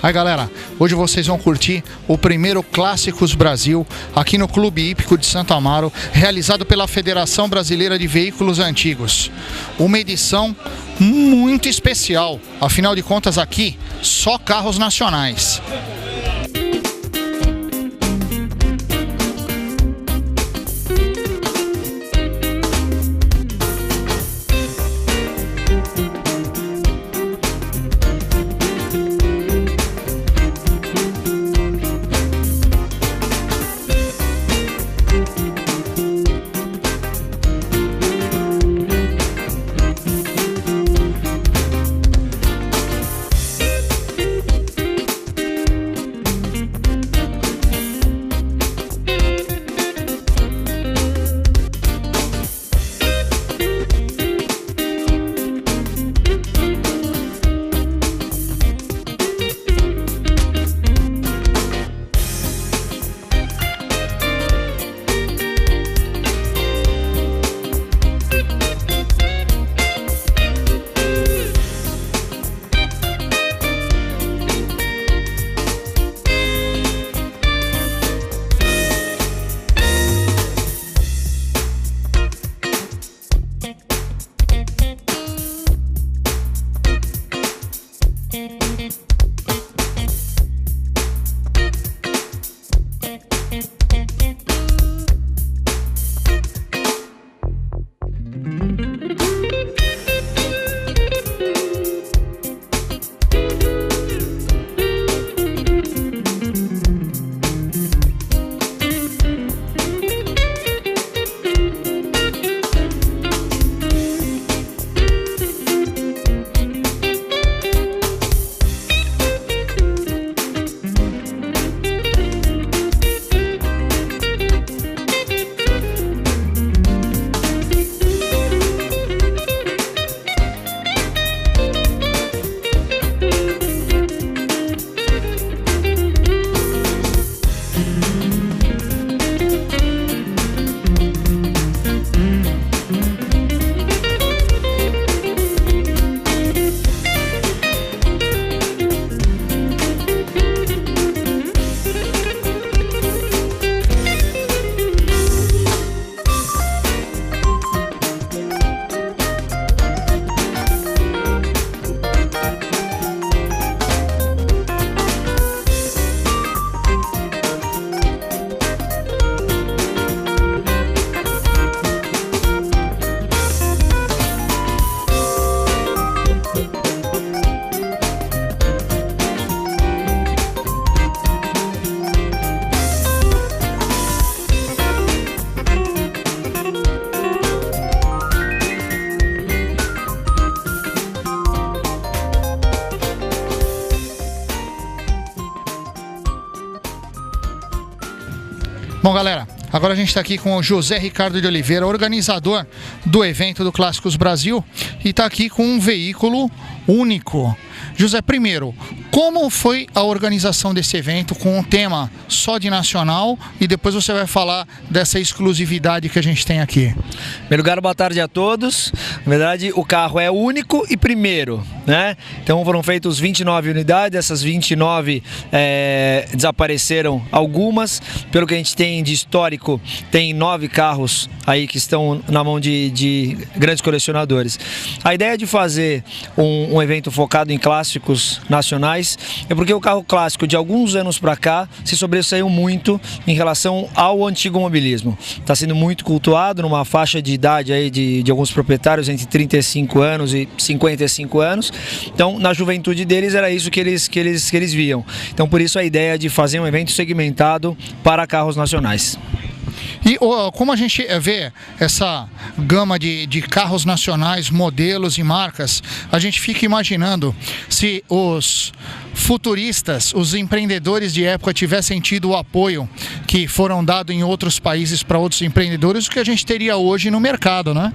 Aí galera, hoje vocês vão curtir o primeiro Clássicos Brasil aqui no Clube Hípico de Santo Amaro, realizado pela Federação Brasileira de Veículos Antigos. Uma edição muito especial, afinal de contas aqui só carros nacionais. Bom galera, agora a gente está aqui com o José Ricardo de Oliveira, organizador do evento do Clássicos Brasil, e está aqui com um veículo único. José, primeiro, como foi a organização desse evento com um tema só de nacional, e depois você vai falar dessa exclusividade que a gente tem aqui. Em primeiro lugar, boa tarde a todos. Na verdade, o carro é único e primeiro, né? Então foram feitas 29 unidades, essas 29 desapareceram algumas. Pelo que a gente tem de histórico, tem 9 carros aí que estão na mão de grandes colecionadores. A ideia de fazer um evento focado em clássicos nacionais é porque o carro clássico de alguns anos para cá se sobressaiu muito em relação ao antigo mobilismo. Está sendo muito cultuado numa faixa de idade aí de alguns proprietários entre 35 anos e 55 anos. Então, na juventude deles era isso que eles viam. Então, por isso a ideia de fazer um evento segmentado para carros nacionais. E como a gente vê essa gama de carros nacionais, modelos e marcas, a gente fica imaginando se os futuristas, os empreendedores de época tivessem tido o apoio que foram dados em outros países para outros empreendedores, o que a gente teria hoje no mercado, né?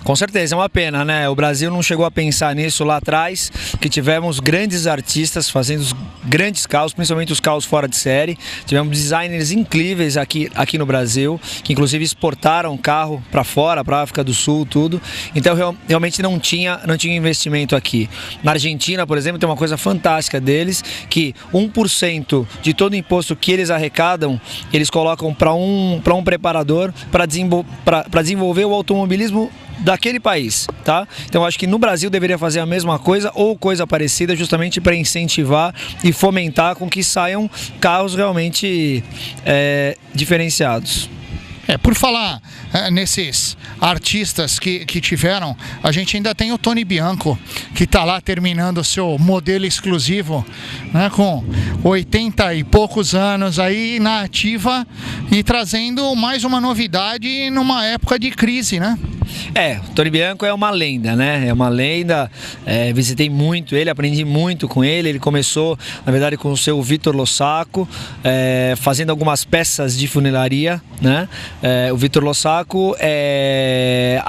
Com certeza, é uma pena, né? O Brasil não chegou a pensar nisso lá atrás, que tivemos grandes artistas fazendo grandes carros, principalmente os carros fora de série. Tivemos designers incríveis aqui no Brasil, que inclusive exportaram carro para fora, para a África do Sul, tudo. Então realmente não tinha investimento aqui. Na Argentina, por exemplo, tem uma coisa fantástica deles, que 1% de todo o imposto que eles arrecadam, eles colocam para um preparador para desenvolver o automobilismo daquele país, tá? Então acho que no Brasil deveria fazer a mesma coisa ou coisa parecida, justamente para incentivar e fomentar com que saiam carros realmente diferenciados. Por falar nesses artistas que tiveram, a gente ainda tem o Tony Bianco, que está lá terminando o seu modelo exclusivo, né, com 80 e poucos anos aí na ativa e trazendo mais uma novidade numa época de crise, né? O Tony Bianco é uma lenda, né? É uma lenda, visitei muito ele, aprendi muito com ele. Ele começou, na verdade, com o seu Vitor Lossaco, fazendo algumas peças de funilaria, né? O Vitor Lossaco é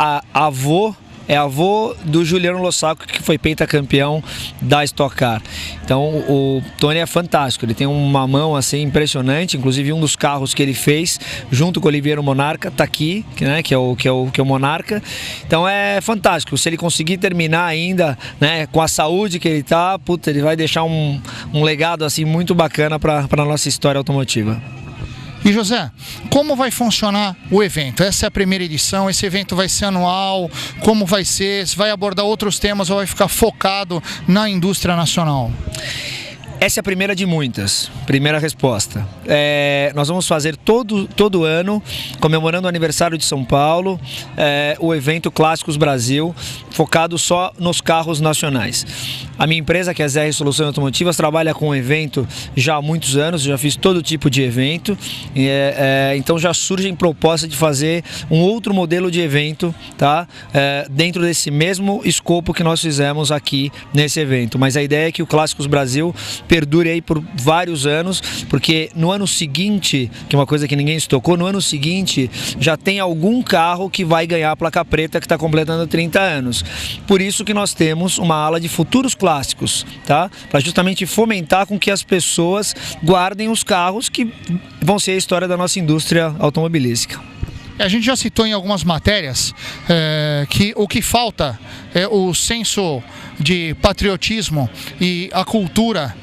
avô do Juliano Lossaco, que foi pentacampeão da Stock Car. Então o Tony é fantástico, ele tem uma mão assim impressionante, inclusive um dos carros que ele fez junto com o Oliveira Monarca tá aqui, né, que é o Monarca. Então é fantástico, se ele conseguir terminar ainda, né, com a saúde que ele tá, puta, ele vai deixar um legado assim muito bacana para a nossa história automotiva. E José, como vai funcionar o evento? Essa é a primeira edição, esse evento vai ser anual, como vai ser? Se vai abordar outros temas ou vai ficar focado na indústria nacional? Essa é a primeira de muitas, primeira resposta. Nós vamos fazer todo ano, comemorando o aniversário de São Paulo, o evento Clássicos Brasil, focado só nos carros nacionais. A minha empresa, que é a ZR Soluções Automotivas, trabalha com o evento já há muitos anos, já fiz todo tipo de evento, então já surgem propostas de fazer um outro modelo de evento, tá? Dentro desse mesmo escopo que nós fizemos aqui nesse evento. Mas a ideia é que o Clássicos Brasil perdure aí por vários anos, porque no ano seguinte, que é uma coisa que ninguém se tocou, no ano seguinte já tem algum carro que vai ganhar a placa preta que está completando 30 anos. Por isso que nós temos uma ala de futuros clássicos, tá? Para justamente fomentar com que as pessoas guardem os carros que vão ser a história da nossa indústria automobilística. A gente já citou em algumas matérias que o que falta é o senso de patriotismo e a cultura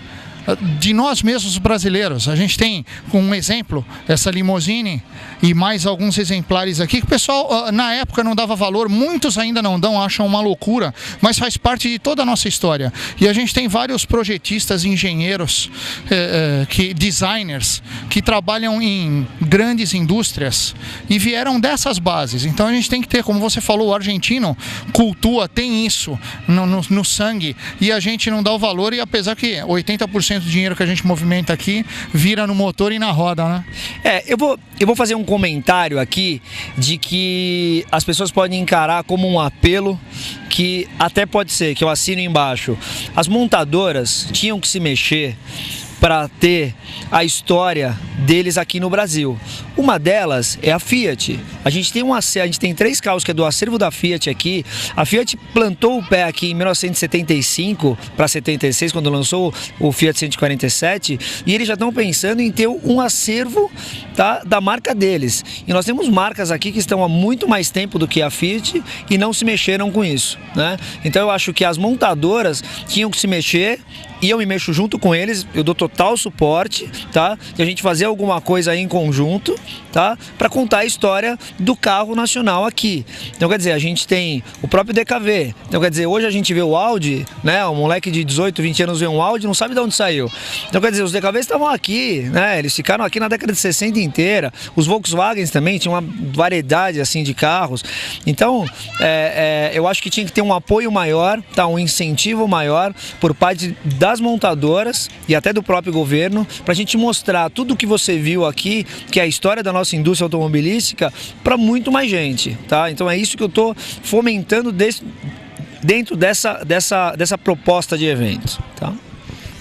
de nós mesmos brasileiros. A gente tem, como um exemplo, essa limousine e mais alguns exemplares aqui que o pessoal na época não dava valor, muitos ainda não dão, acham uma loucura, mas faz parte de toda a nossa história. E a gente tem vários projetistas, engenheiros, designers que trabalham em grandes indústrias e vieram dessas bases. Então a gente tem que ter, como você falou, o argentino cultua, tem isso no sangue, e a gente não dá o valor, e apesar que 80% do dinheiro que a gente movimenta aqui vira no motor e na roda, né? Eu vou fazer um comentário aqui de que as pessoas podem encarar como um apelo, que até pode ser, que eu assino embaixo. As montadoras tinham que se mexer para ter a história deles aqui no Brasil. Uma delas é a Fiat. A gente tem 3 carros que é do acervo da Fiat aqui. A Fiat plantou o pé aqui em 1975 para 76, quando lançou o Fiat 147, e eles já estão pensando em ter um acervo, tá, da marca deles. E nós temos marcas aqui que estão há muito mais tempo do que a Fiat e não se mexeram com isso, né? Então eu acho que as montadoras tinham que se mexer, e eu me mexo junto com eles, eu dou total suporte, tá? De a gente fazer alguma coisa aí em conjunto, tá? Para contar a história do carro nacional aqui. Então quer dizer, a gente tem o próprio DKV. Então quer dizer, hoje a gente vê o Audi, né? Um moleque de 18, 20 anos vê um Audi, não sabe de onde saiu. Então quer dizer, os DKVs estavam aqui, né? Eles ficaram aqui na década de 60 inteira. Os Volkswagens também tinham uma variedade assim de carros. Então eu acho que tinha que ter um apoio maior, tá? Um incentivo maior por parte das montadoras e até do próprio governo, para a gente mostrar tudo o que você viu aqui, que é a história da nossa indústria automobilística, para muito mais gente, tá? Então é isso que eu estou fomentando dentro dessa proposta de evento, tá?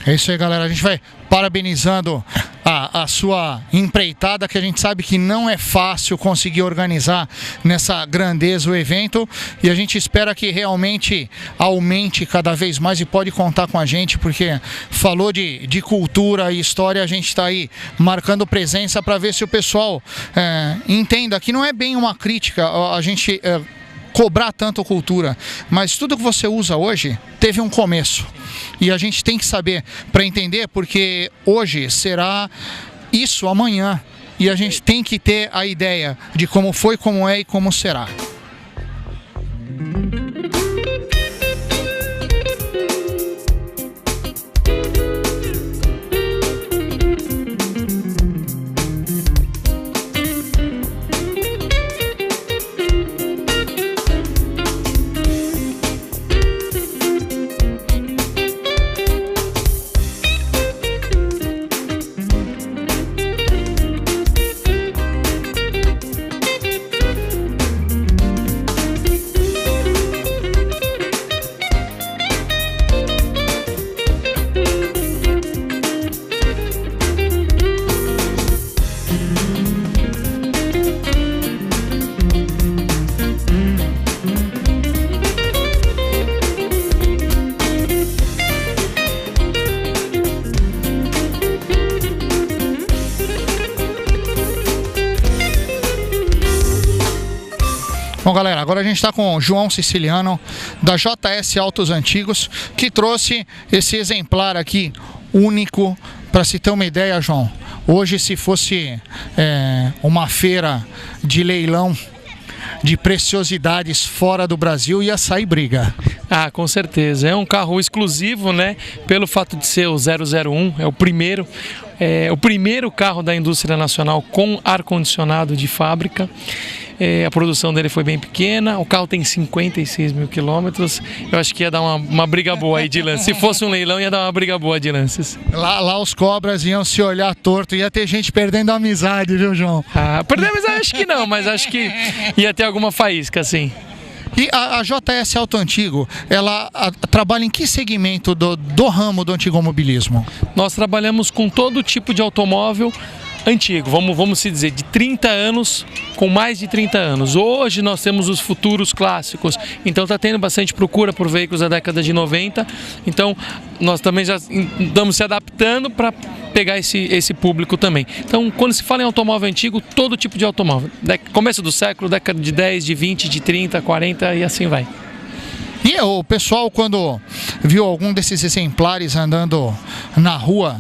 É isso aí, galera. A gente vai parabenizando a sua empreitada, que a gente sabe que não é fácil conseguir organizar nessa grandeza o evento, e a gente espera que realmente aumente cada vez mais, e pode contar com a gente, porque falou de cultura e história, a gente está aí marcando presença para ver se o pessoal entenda que não é bem uma crítica a gente cobrar tanto cultura, mas tudo que você usa hoje teve um começo, e a gente tem que saber para entender, porque hoje será isso amanhã, e a gente tem que ter a ideia de como foi, como é e como será. Bom, galera, agora a gente está com o João Siciliano, da JS Autos Antigos, que trouxe esse exemplar aqui, único. Para se ter uma ideia, João, hoje se fosse uma feira de leilão de preciosidades fora do Brasil, ia sair briga. Ah, com certeza. É um carro exclusivo, né? Pelo fato de ser o 001, é o primeiro carro da indústria nacional com ar-condicionado de fábrica. A produção dele foi bem pequena, o carro tem 56 mil quilômetros. Eu acho que ia dar uma briga boa aí de lances. Se fosse um leilão, ia dar uma briga boa de lances. Lá os cobras iam se olhar torto, ia ter gente perdendo a amizade, viu, João? Ah, perder a amizade acho que não, mas acho que ia ter alguma faísca, sim. E a JS Auto Antigo, ela trabalha em que segmento do ramo do antigomobilismo? Nós trabalhamos com todo tipo de automóvel antigo, vamos se dizer, de 30 anos, com mais de 30 anos. Hoje nós temos os futuros clássicos, então está tendo bastante procura por veículos da década de 90, então nós também já estamos se adaptando para pegar esse público também. Então, quando se fala em automóvel antigo, todo tipo de automóvel, começo do século, década de 10, de 20, de 30, 40 e assim vai. E o pessoal, quando viu algum desses exemplares andando na rua,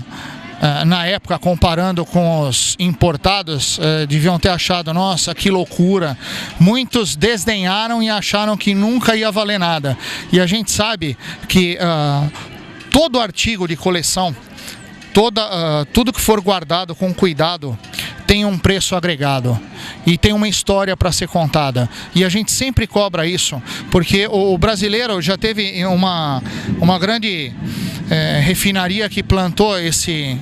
na época, comparando com os importados, deviam ter achado, nossa, que loucura. Muitos desdenharam e acharam que nunca ia valer nada. E a gente sabe que todo artigo de coleção, tudo que for guardado com cuidado, tem um preço agregado e tem uma história para ser contada, e a gente sempre cobra isso, porque o brasileiro já teve uma grande refinaria que plantou esse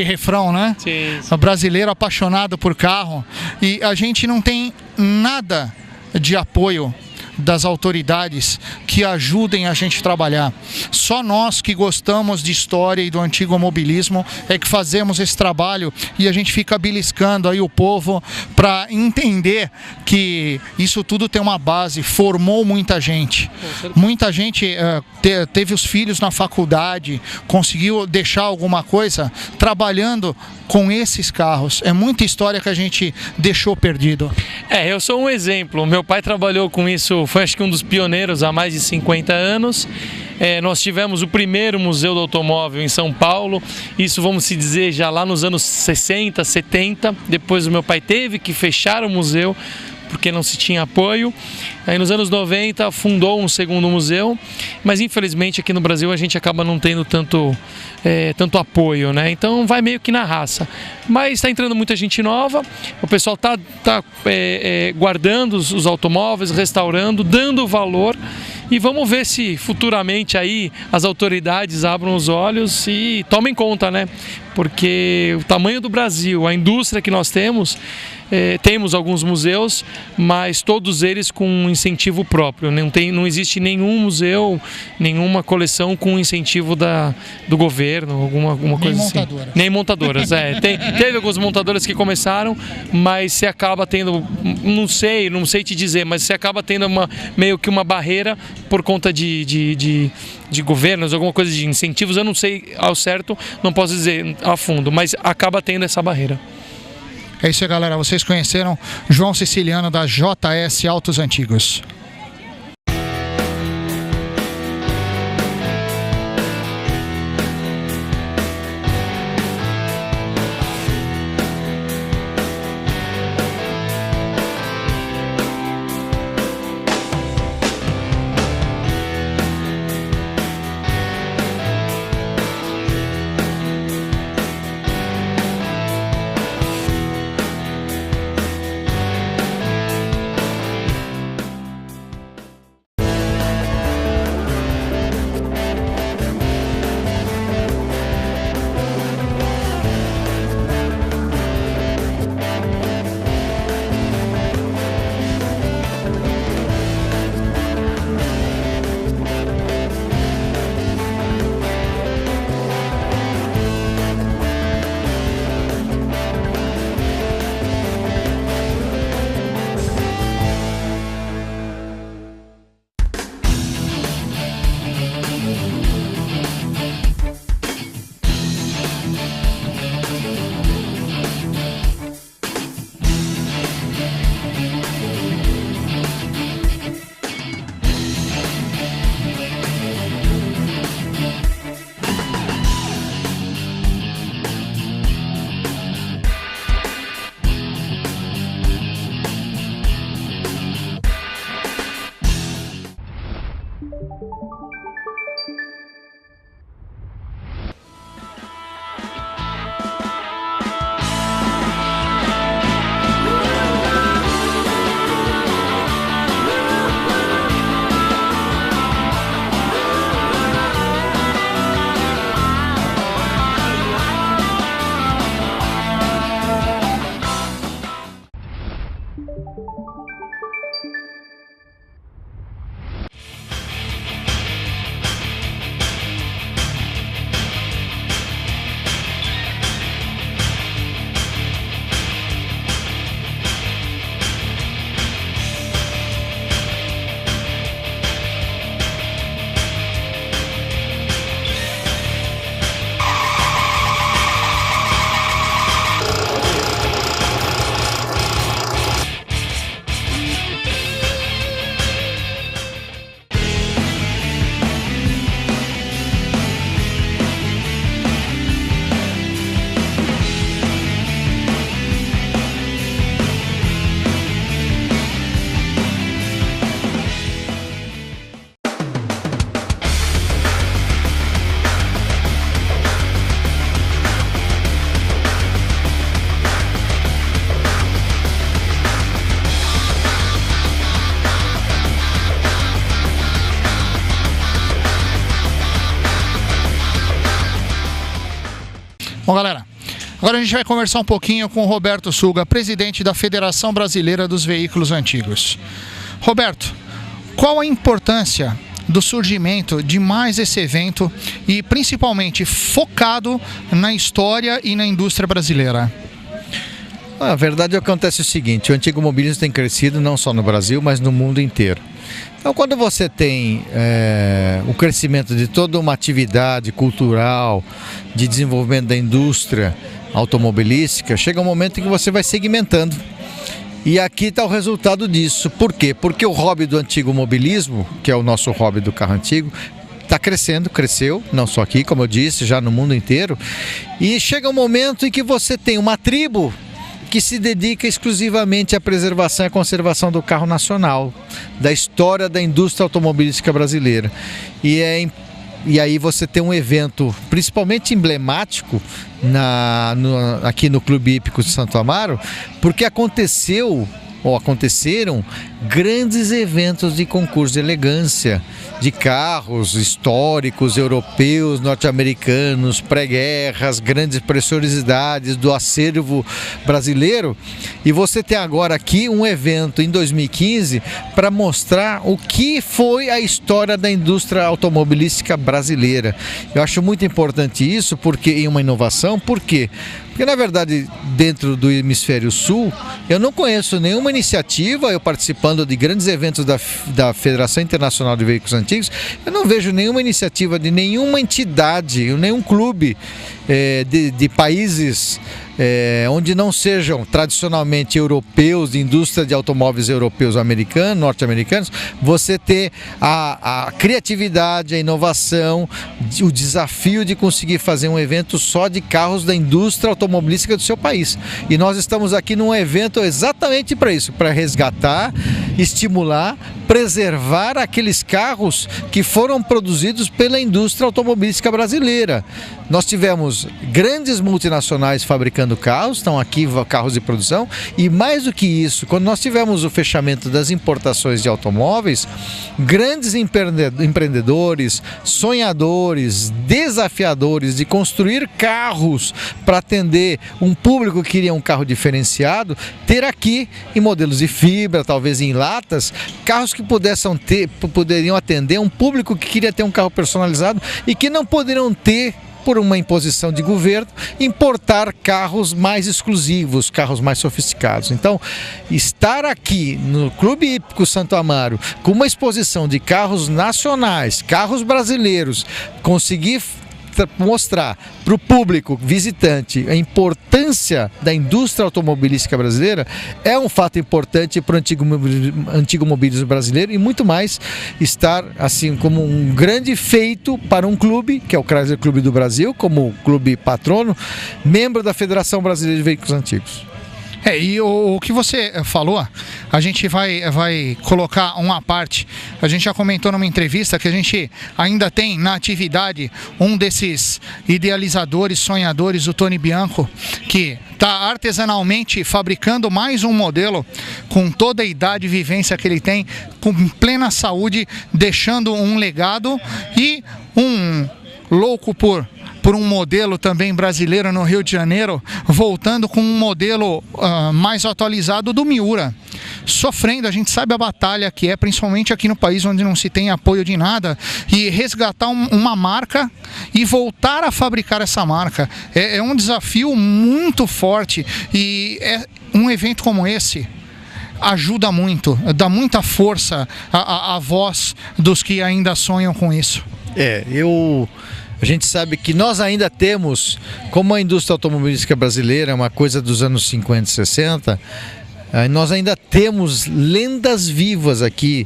refrão, né? Sim. O brasileiro apaixonado por carro, e a gente não tem nada de apoio das autoridades que ajudem a gente a trabalhar. Só nós que gostamos de história e do antigo mobilismo é que fazemos esse trabalho, e a gente fica beliscando aí o povo para entender que isso tudo tem uma base, formou muita gente. Muita gente teve os filhos na faculdade, conseguiu deixar alguma coisa trabalhando com esses carros. É muita história que a gente deixou perdido. Eu sou um exemplo. Meu pai trabalhou com isso, foi acho que um dos pioneiros há mais de 50 anos. Nós tivemos o primeiro museu do automóvel em São Paulo, isso vamos se dizer já lá nos anos 60, 70. Depois o meu pai teve que fechar o museu porque não se tinha apoio. Aí nos anos 90 fundou um segundo museu, mas infelizmente aqui no Brasil a gente acaba não tendo tanto apoio, né? Então vai meio que na raça. Mas está entrando muita gente nova, o pessoal está guardando os automóveis, restaurando, dando valor, e vamos ver se futuramente aí as autoridades abram os olhos e tomem conta, né? porque o tamanho do Brasil, a indústria que nós temos, temos alguns museus, mas todos eles com um incentivo próprio. Não existe nenhum museu, nenhuma coleção com incentivo do governo, alguma coisa assim. Nem montadoras. Teve algumas montadoras que começaram, mas você acaba tendo, não sei te dizer, mas você acaba tendo meio que uma barreira por conta de governos, alguma coisa de incentivos. Eu não sei ao certo, não posso dizer a fundo, mas acaba tendo essa barreira. É isso aí, galera. Vocês conheceram João Siciliano da JS Autos Antigos. Bom, galera, agora a gente vai conversar um pouquinho com o Roberto Suga, presidente da Federação Brasileira dos Veículos Antigos. Roberto, qual a importância do surgimento de mais esse evento e principalmente focado na história e na indústria brasileira? A verdade acontece o seguinte: o antigo mobilismo tem crescido não só no Brasil, mas no mundo inteiro. Então, quando você tem o crescimento de toda uma atividade cultural, de desenvolvimento da indústria automobilística, chega um momento em que você vai segmentando. E aqui está o resultado disso. Por quê? Porque o hobby do antigo mobilismo, que é o nosso hobby do carro antigo, está crescendo, cresceu, não só aqui, como eu disse, já no mundo inteiro. E chega um momento em que você tem uma tribo que se dedica exclusivamente à preservação e à conservação do carro nacional, da história da indústria automobilística brasileira. E aí você tem um evento principalmente emblemático aqui no Clube Hípico de Santo Amaro, porque aconteceu ou aconteceram grandes eventos de concurso de elegância, de carros históricos, europeus, norte-americanos, pré-guerras, grandes preciosidades do acervo brasileiro. E você tem agora aqui um evento em 2015 para mostrar o que foi a história da indústria automobilística brasileira. Eu acho muito importante isso, porque em uma inovação, por quê? Porque, na verdade, dentro do Hemisfério Sul, eu não conheço nenhuma iniciativa, eu participando de grandes eventos da Federação Internacional de Veículos Antigos, eu não vejo nenhuma iniciativa de nenhuma entidade, nenhum clube de países onde não sejam tradicionalmente europeus, de indústria de automóveis europeus, americanos, norte-americanos, você ter a criatividade, a inovação, o desafio de conseguir fazer um evento só de carros da indústria automobilística do seu país. E nós estamos aqui num evento exatamente para isso, para resgatar, estimular, preservar aqueles carros que foram produzidos pela indústria automobilística brasileira. Nós tivemos grandes multinacionais fabricando carros, estão aqui carros de produção, e mais do que isso, quando nós tivemos o fechamento das importações de automóveis, grandes empreendedores, sonhadores, desafiadores de construir carros para atender um público que queria um carro diferenciado, ter aqui em modelos de fibra, talvez em latas, carros que poderiam atender um público que queria ter um carro personalizado e que não poderiam ter, por uma imposição de governo, importar carros mais exclusivos, carros mais sofisticados. Então, estar aqui no Clube Hípico Santo Amaro com uma exposição de carros nacionais, carros brasileiros, conseguir mostrar para o público visitante a importância da indústria automobilística brasileira é um fato importante para o antigo mobilismo brasileiro, e muito mais estar assim como um grande feito para um clube, que é o Chrysler Clube do Brasil, como clube patrono, membro da Federação Brasileira de Veículos Antigos. E o que você falou, a gente vai colocar uma parte. A gente já comentou numa entrevista que a gente ainda tem na atividade um desses idealizadores, sonhadores, o Tony Bianco, que está artesanalmente fabricando mais um modelo com toda a idade e vivência que ele tem, com plena saúde, deixando um legado, e um louco por um modelo também brasileiro no Rio de Janeiro, voltando com um modelo mais atualizado do Miura, sofrendo, a gente sabe a batalha que é, principalmente aqui no país onde não se tem apoio de nada, e resgatar uma marca e voltar a fabricar essa marca é um desafio muito forte, e um evento como esse ajuda muito, dá muita força à voz dos que ainda sonham com isso. A gente sabe que nós ainda temos, como a indústria automobilística brasileira é uma coisa dos anos 50 e 60, nós ainda temos lendas vivas aqui,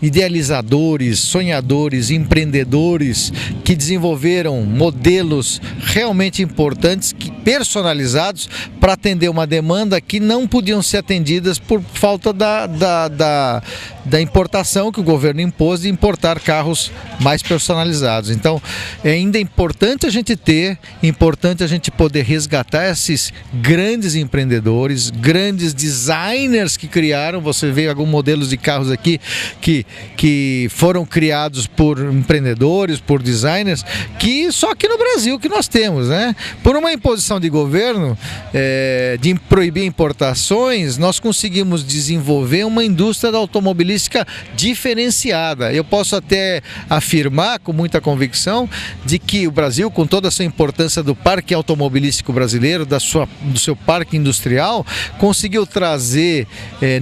idealizadores, sonhadores, empreendedores que desenvolveram modelos realmente importantes, personalizados, para atender uma demanda que não podiam ser atendidas por falta da importação que o governo impôs, de importar carros mais personalizados. Então, é ainda importante a gente importante a gente poder resgatar esses grandes empreendedores, grandes designers que criaram. Você vê alguns modelos de carros aqui que foram criados por empreendedores, por designers, que só aqui no Brasil que nós temos, né? Por uma imposição de governo de proibir importações, nós conseguimos desenvolver uma indústria da automobilística diferenciada. Eu posso até afirmar com muita convicção de que o Brasil, com toda essa importância do parque automobilístico brasileiro, do seu parque industrial, conseguiu trazer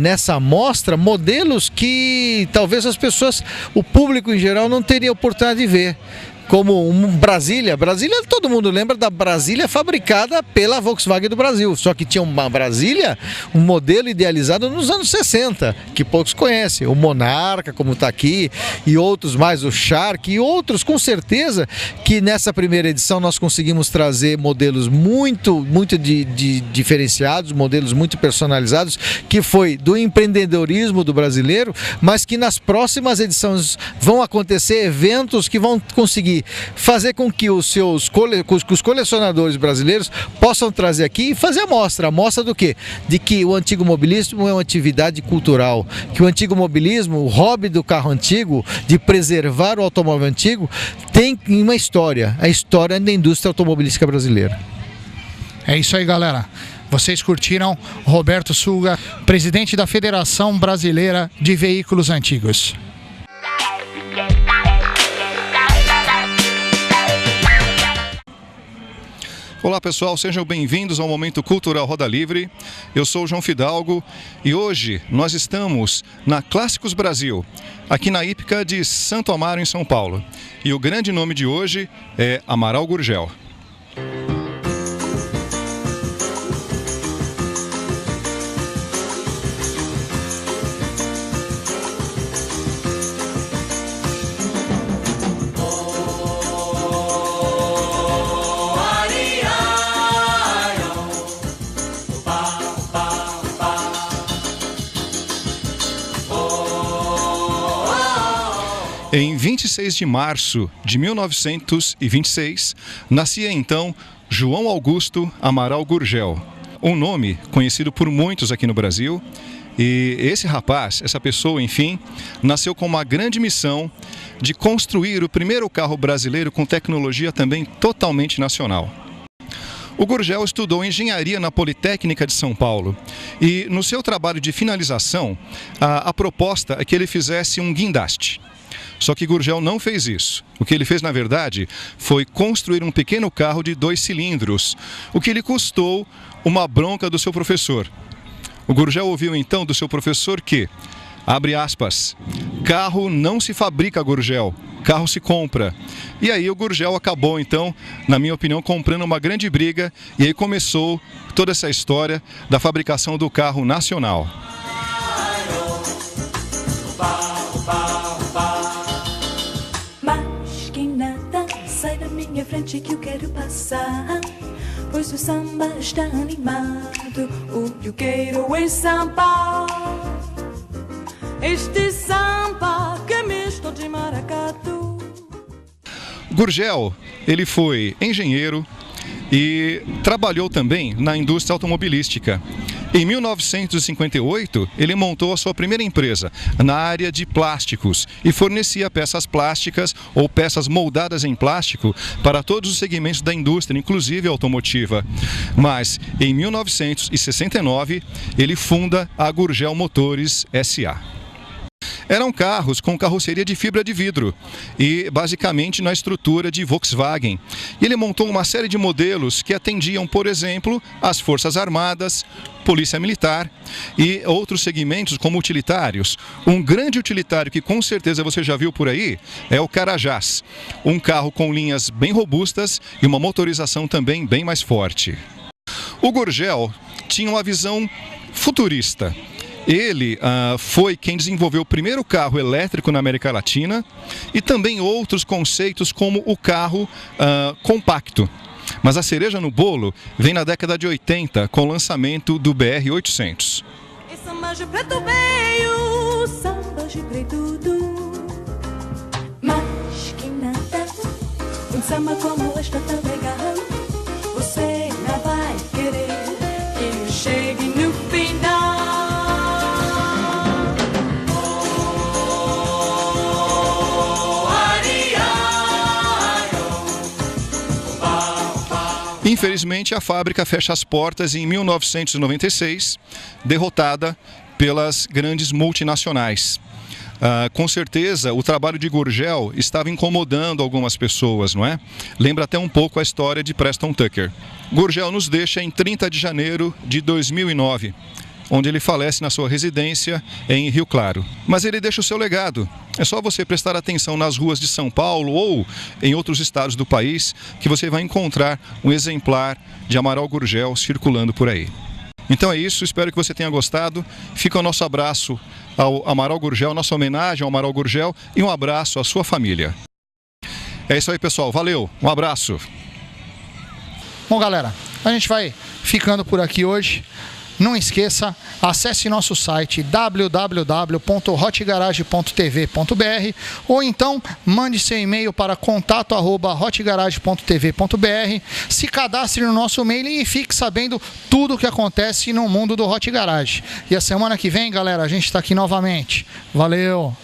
nessa amostra modelos que talvez as pessoas, o público em geral, não teria oportunidade de ver. Como Brasília, todo mundo lembra da Brasília fabricada pela Volkswagen do Brasil, só que tinha uma Brasília, um modelo idealizado nos anos 60, que poucos conhecem, o Monarca, como está aqui, e outros mais, o Shark, e outros, com certeza, que nessa primeira edição nós conseguimos trazer modelos muito diferenciados, modelos muito personalizados, que foi do empreendedorismo do brasileiro, mas que nas próximas edições vão acontecer eventos que vão conseguir e fazer com que os colecionadores brasileiros possam trazer aqui e fazer a mostra do quê? De que o antigo mobilismo é uma atividade cultural, que o antigo mobilismo, o hobby do carro antigo, de preservar o automóvel antigo, tem uma história, a história da indústria automobilística brasileira. É isso aí, galera. Vocês curtiram Roberto Sulga, presidente da Federação Brasileira de Veículos Antigos. Olá pessoal, sejam bem-vindos ao Momento Cultural Roda Livre. Eu sou o João Fidalgo e hoje nós estamos na Clássicos Brasil, aqui na hípica de Santo Amaro, em São Paulo. E o grande nome de hoje é Amaral Gurgel. Em 26 de março de 1926, nascia então João Augusto Amaral Gurgel, um nome conhecido por muitos aqui no Brasil. E esse rapaz, essa pessoa, enfim, nasceu com uma grande missão de construir o primeiro carro brasileiro com tecnologia também totalmente nacional. O Gurgel estudou engenharia na Politécnica de São Paulo e no seu trabalho de finalização, a proposta é que ele fizesse um guindaste. Só que Gurgel não fez isso. O que ele fez, na verdade, foi construir um pequeno carro de 2 cilindros, o que lhe custou uma bronca do seu professor. O Gurgel ouviu então do seu professor que, abre aspas, carro não se fabrica, Gurgel, carro se compra. E aí o Gurgel acabou então, na minha opinião, comprando uma grande briga e aí começou toda essa história da fabricação do carro nacional. Sai da minha frente que eu quero passar, pois o samba está animado, o que eu quero em São Paulo. Este samba que é misto de maracatu. Gurgel, ele foi engenheiro e trabalhou também na indústria automobilística. Em 1958, ele montou a sua primeira empresa na área de plásticos e fornecia peças plásticas ou peças moldadas em plástico para todos os segmentos da indústria, inclusive a automotiva. Mas, em 1969, ele funda a Gurgel Motores S.A. Eram carros com carroceria de fibra de vidro e basicamente na estrutura de Volkswagen. E ele montou uma série de modelos que atendiam, por exemplo, as Forças Armadas, Polícia Militar e outros segmentos como utilitários. Um grande utilitário que com certeza você já viu por aí é o Carajás, um carro com linhas bem robustas e uma motorização também bem mais forte. O Gurgel tinha uma visão futurista. Ele foi quem desenvolveu o primeiro carro elétrico na América Latina e também outros conceitos como o carro compacto. Mas a cereja no bolo vem na década de 80 com o lançamento do BR-800. Samba de preto veio, samba de preto tudo. Mas que nada, um samba como este tão legal, você não vai querer que eu chegue no final. Infelizmente, a fábrica fecha as portas em 1996, derrotada pelas grandes multinacionais. Com certeza, o trabalho de Gurgel estava incomodando algumas pessoas, não é? Lembra até um pouco a história de Preston Tucker. Gurgel nos deixa em 30 de janeiro de 2009, onde ele falece na sua residência em Rio Claro. Mas ele deixa o seu legado. É só você prestar atenção nas ruas de São Paulo ou em outros estados do país que você vai encontrar um exemplar de Amaral Gurgel circulando por aí. Então é isso, espero que você tenha gostado. Fica o nosso abraço ao Amaral Gurgel, nossa homenagem ao Amaral Gurgel e um abraço à sua família. É isso aí, pessoal. Valeu, um abraço. Bom, galera, a gente vai ficando por aqui hoje. Não esqueça, acesse nosso site www.hotgarage.tv.br ou então mande seu e-mail para contato@hotgarage.tv.br, se cadastre no nosso e-mail e fique sabendo tudo o que acontece no mundo do Hot Garage. E a semana que vem, galera, a gente está aqui novamente. Valeu!